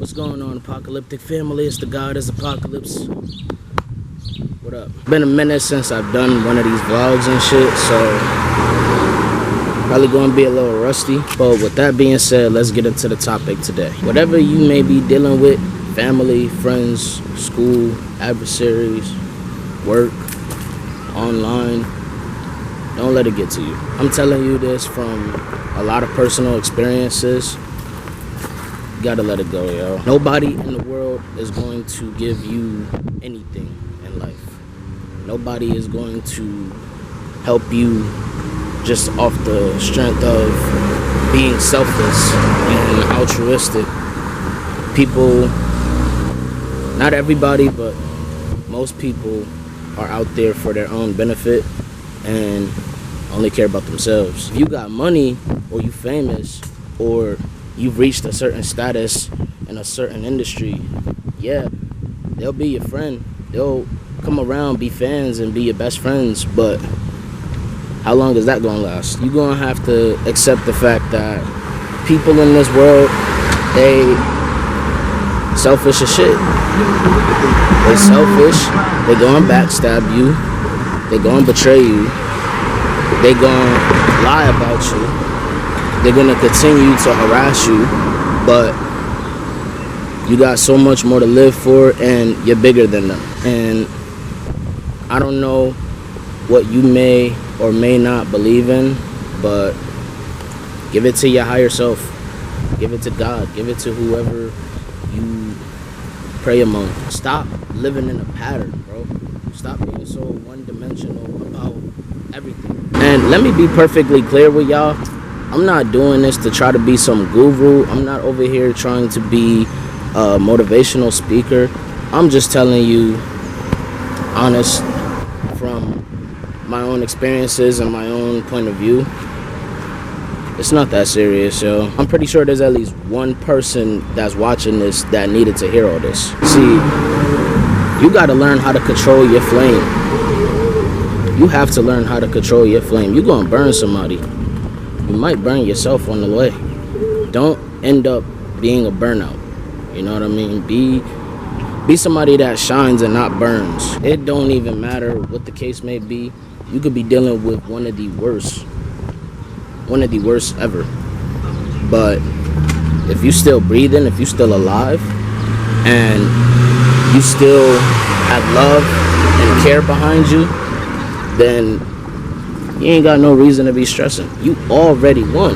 What's going on, Apocalyptic family? It's the God is Apocalypse. What up? Been a minute since I've done one of these vlogs and shit, so probably gonna be a little rusty. But with that being said, let's get into the topic today. Whatever you may be dealing with, family, friends, school, adversaries, work, online, don't let it get to you. I'm telling you this from a lot of personal experiences. You gotta let it go, yo. Nobody in the world is going to give you anything in life. Nobody is going to help you just off the strength of being selfless and altruistic. People, not everybody, but most people are out there for their own benefit and only care about themselves. If you got money, or you famous, or you've reached a certain status in a certain industry, yeah, they'll be your friend. They'll come around, be fans, and be your best friends, but how long is that gonna last? You're gonna have to accept the fact that people in this world, they selfish as shit. They selfish. They gonna backstab you. They gonna betray you. They gonna lie about you. They're gonna continue to harass you, but you got so much more to live for, and you're bigger than them. And I don't know what you may or may not believe in, but give it to your higher self. Give it to God. Give it to whoever you pray among. Stop living in a pattern, bro. Stop being so one-dimensional about everything. And let me be perfectly clear with y'all. I'm not doing this to try to be some guru. I'm not over here trying to be a motivational speaker. I'm just telling you honest from my own experiences and my own point of view. It's not that serious, yo. I'm pretty sure there's at least one person that's watching this that needed to hear all this. See, you gotta learn how to control your flame. You have to learn how to control your flame. You're gonna burn somebody. You might burn yourself on the way. Don't end up being a burnout. You know what I mean? Be somebody that shines and not burns. It don't even matter what the case may be. You could be dealing with one of the worst ever. But if you still breathing, if you still alive, and you still have love and care behind you, then you ain't got no reason to be stressing. You already won.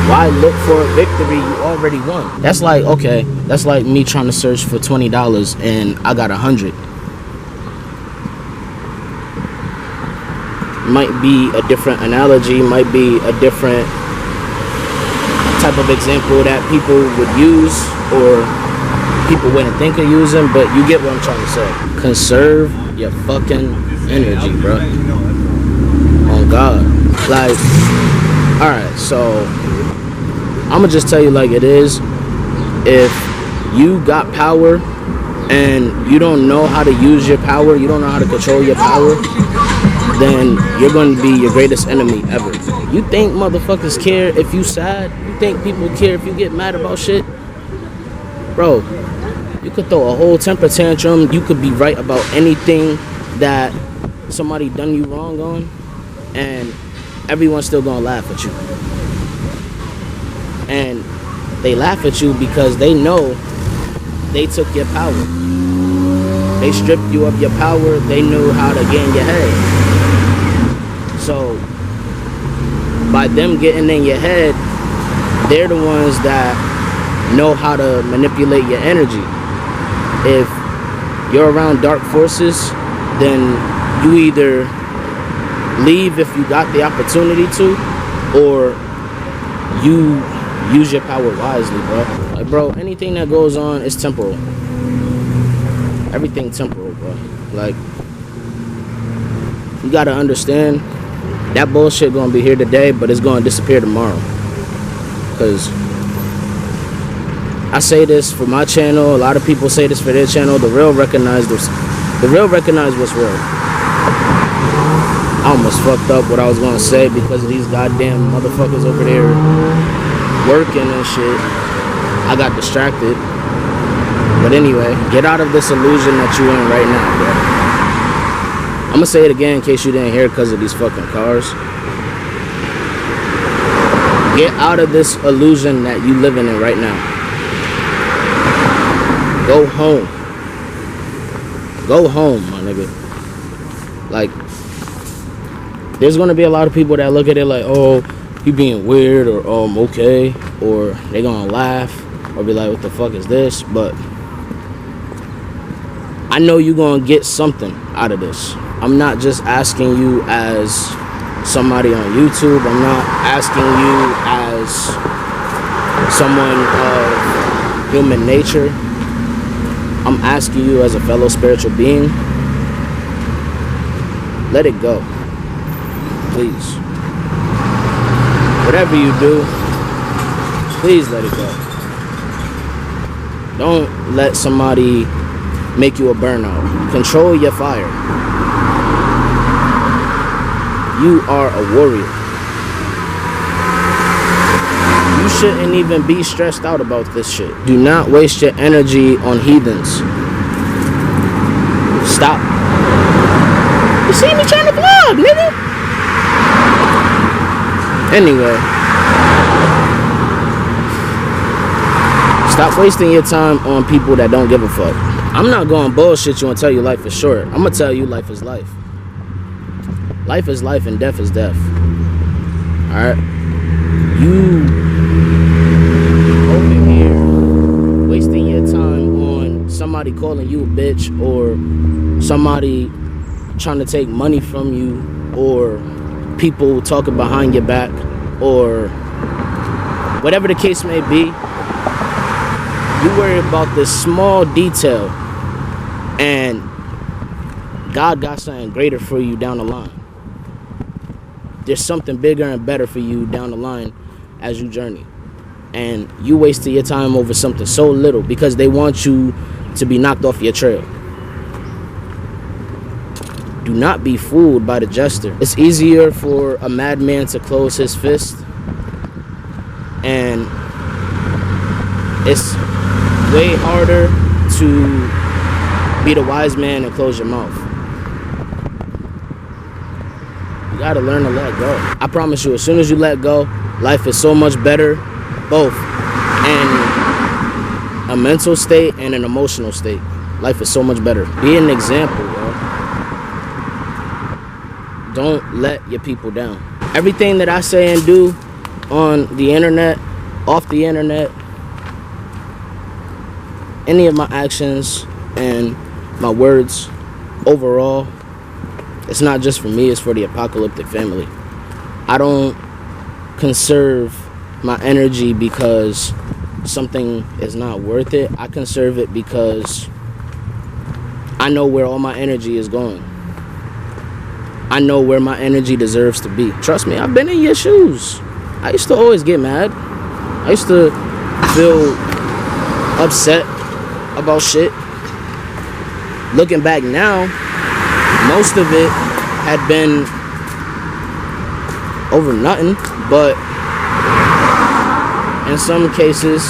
Why look for a victory? You already won. That's like, okay, that's like me trying to search for $20 and I got 100. Might be a different analogy, might be a different type of example that people would use or people wouldn't think of using, but you get what I'm trying to say. Conserve your fucking energy, bro. On God. Like, alright, so I'ma just tell you like it is. If you got power and you don't know how to use your power, you don't know how to control your power, then you're going to be your greatest enemy ever. You think motherfuckers care if you sad? You think people care if you get mad about shit? Bro, you could throw a whole temper tantrum. You could be right about anything that somebody done you wrong on, and everyone's still gonna laugh at you. And they laugh at you because they know they took your power. They stripped you of your power. They knew how to get in your head. So by them getting in your head, they're the ones that know how to manipulate your energy. If you're around dark forces, then you either leave if you got the opportunity to, or you use your power wisely, bro. Like, bro, anything that goes on is temporal. Everything temporal, bro. Like, you gotta understand that bullshit gonna be here today, but it's gonna disappear tomorrow. Cause I say this for my channel, a lot of people say this for their channel. The real recognize this. The real recognize what's real. I almost fucked up what I was gonna say because of these goddamn motherfuckers over there working and shit. I got distracted. But anyway, get out of this illusion that you in right now, bro. I'm gonna say it again in case you didn't hear because of these fucking cars. Get out of this illusion that you living in right now. Go home. Go home, my nigga. Like, there's gonna be a lot of people that look at it like, oh, you being weird, or okay, or they gonna laugh or be like, what the fuck is this? But I know you gonna get something out of this. I'm not just asking you as somebody on YouTube. I'm not asking you as someone of human nature. I'm asking you as a fellow spiritual being. Let it go. Please. Whatever you do, please let it go. Don't let somebody make you a burnout. Control your fire. You are a warrior. You shouldn't even be stressed out about this shit. Do not waste your energy on heathens. Stop. You see me trying to vlog, nigga? Anyway. Stop wasting your time on people that don't give a fuck. I'm not going to bullshit you and tell you life is short. I'm going to tell you life is life. Life is life and death is death. Alright? You over here wasting your time on somebody calling you a bitch, or somebody trying to take money from you, or people talking behind your back, or whatever the case may be. You worry about this small detail, and God got something greater for you down the line. There's something bigger and better for you down the line as you journey. And you wasted your time over something so little because they want you to be knocked off your trail. Do not be fooled by the jester. It's easier for a madman to close his fist, and it's way harder to be the wise man and close your mouth. You gotta learn to let go. I promise you, as soon as you let go, life is so much better, both in a mental state and an emotional state. Life is so much better. Be an example, bro. Don't let your people down. Everything that I say and do on the internet, off the internet, any of my actions and my words overall, it's not just for me, it's for the apocalyptic family. I don't conserve my energy because something is not worth it. I conserve it because I know where all my energy is going. I know where my energy deserves to be. Trust me, I've been in your shoes. I used to always get mad. I used to feel upset about shit. Looking back now, most of it had been over nothing, but in some cases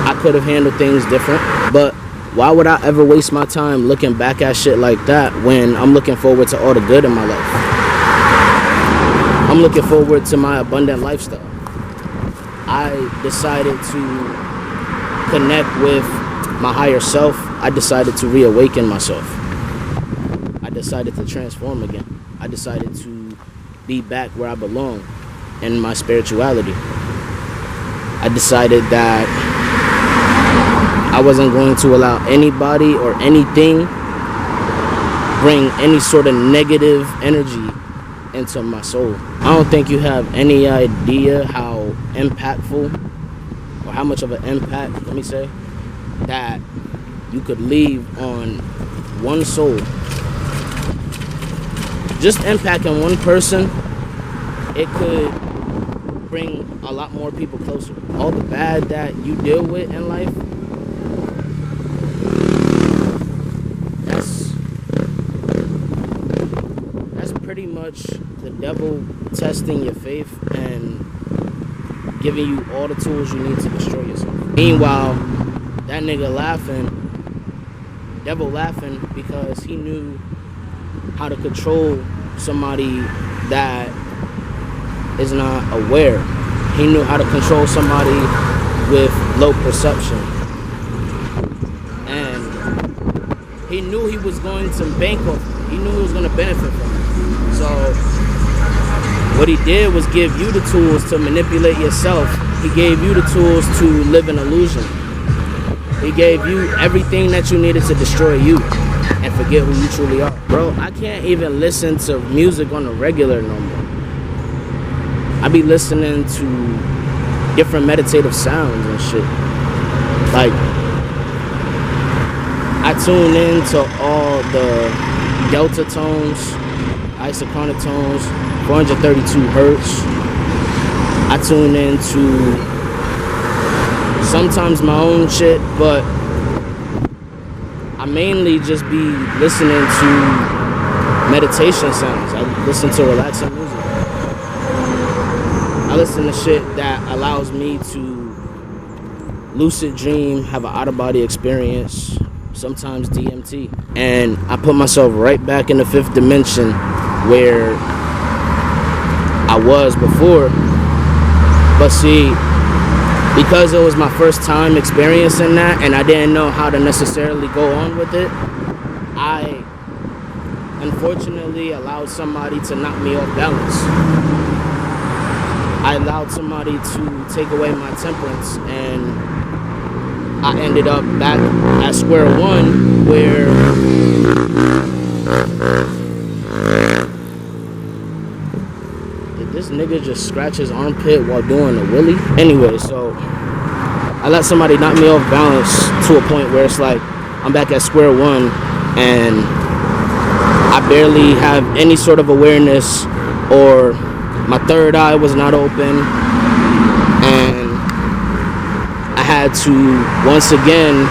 I could have handled things different. But why would I ever waste my time looking back at shit like that when I'm looking forward to all the good in my life? I'm looking forward to my abundant lifestyle. I decided to connect with my higher self. I decided to reawaken myself. I decided to transform again. I decided to be back where I belong in my spirituality. I decided that I wasn't going to allow anybody or anything bring any sort of negative energy into my soul. I don't think you have any idea how impactful, or how much of an impact, let me say, that you could leave on one soul. Just impacting one person, it could bring a lot more people closer. All the bad that you deal with in life, that's pretty much the devil testing your faith and giving you all the tools you need to destroy yourself. Meanwhile, that nigga laughing, devil laughing, because he knew how to control somebody that is not aware. He knew how to control somebody with low perception. And he knew he was going to bank off it. He knew he was going to benefit from it. So what he did was give you the tools to manipulate yourself. He gave you the tools to live an illusion. He gave you everything that you needed to destroy you and forget who you truly are. Bro, I can't even listen to music on a regular no more. I be listening to different meditative sounds and shit. Like, I tune in to all the delta tones, isochronic tones, 432 hertz. I tune into sometimes my own shit, but I mainly just be listening to meditation sounds. I listen to relaxing music. I listen to shit that allows me to lucid dream, have an out-of-body experience, sometimes DMT. And I put myself right back in the fifth dimension where I was before. But see, because it was my first time experiencing that and I didn't know how to necessarily go on with it, I unfortunately allowed somebody to knock me off balance. I allowed somebody to take away my temperance, and I ended up back at square one where did this nigga just scratch his armpit while doing a wheelie? Anyway, so I let somebody knock me off balance to a point where it's like I'm back at square one and I barely have any sort of awareness, or my third eye was not open, and I had to once again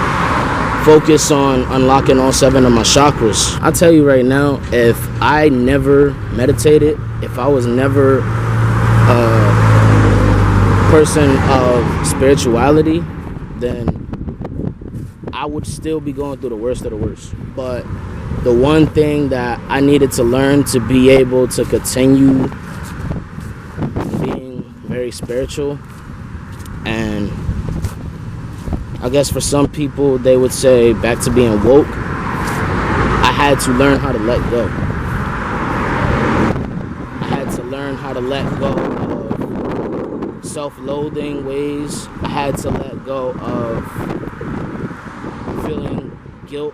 focus on unlocking all 7 of my chakras. I'll tell you right now, if I never meditated, if I was never a person of spirituality, then I would still be going through the worst of the worst. But the one thing that I needed to learn to be able to continue being very spiritual, and I guess for some people they would say back to being woke, I had to learn how to let go. I had to learn how to let go of self-loathing ways. I had to let go of feeling guilt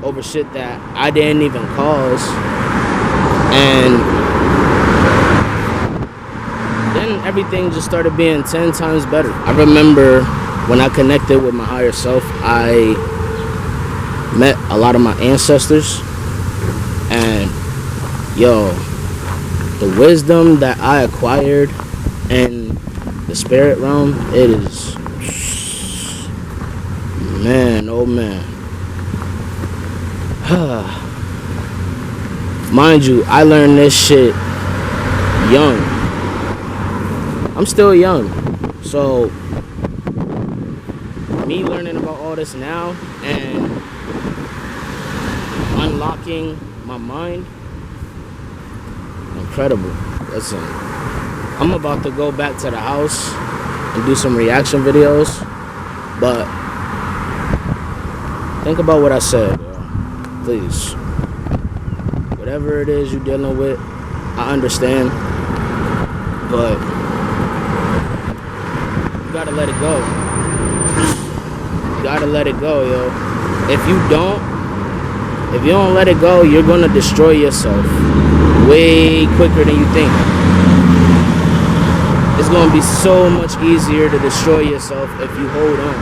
over shit that I didn't even cause. And then everything just started being 10 times better. I remember when I connected with my higher self, I met a lot of my ancestors, and yo, the wisdom that I acquired in the spirit realm, it is, man, oh man. Mind you, I learned this shit young. I'm still young, so me learning about all this now and unlocking my mind, incredible. Listen, I'm about to go back to the house and do some reaction videos, but think about what I said, yo. Please. Whatever it is you're dealing with, I understand, but you gotta let it go. You gotta let it go, yo. If you don't let it go, you're gonna destroy yourself way quicker than you think. It's gonna be so much easier to destroy yourself if you hold on.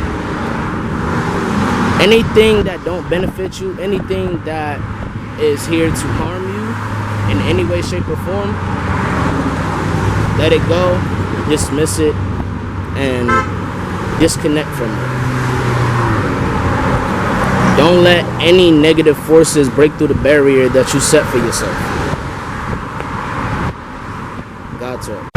Anything that don't benefit you, anything that is here to harm you in any way, shape, or form, let it go, dismiss it, and disconnect from it. Don't let any negative forces break through the barrier that you set for yourself. God talk.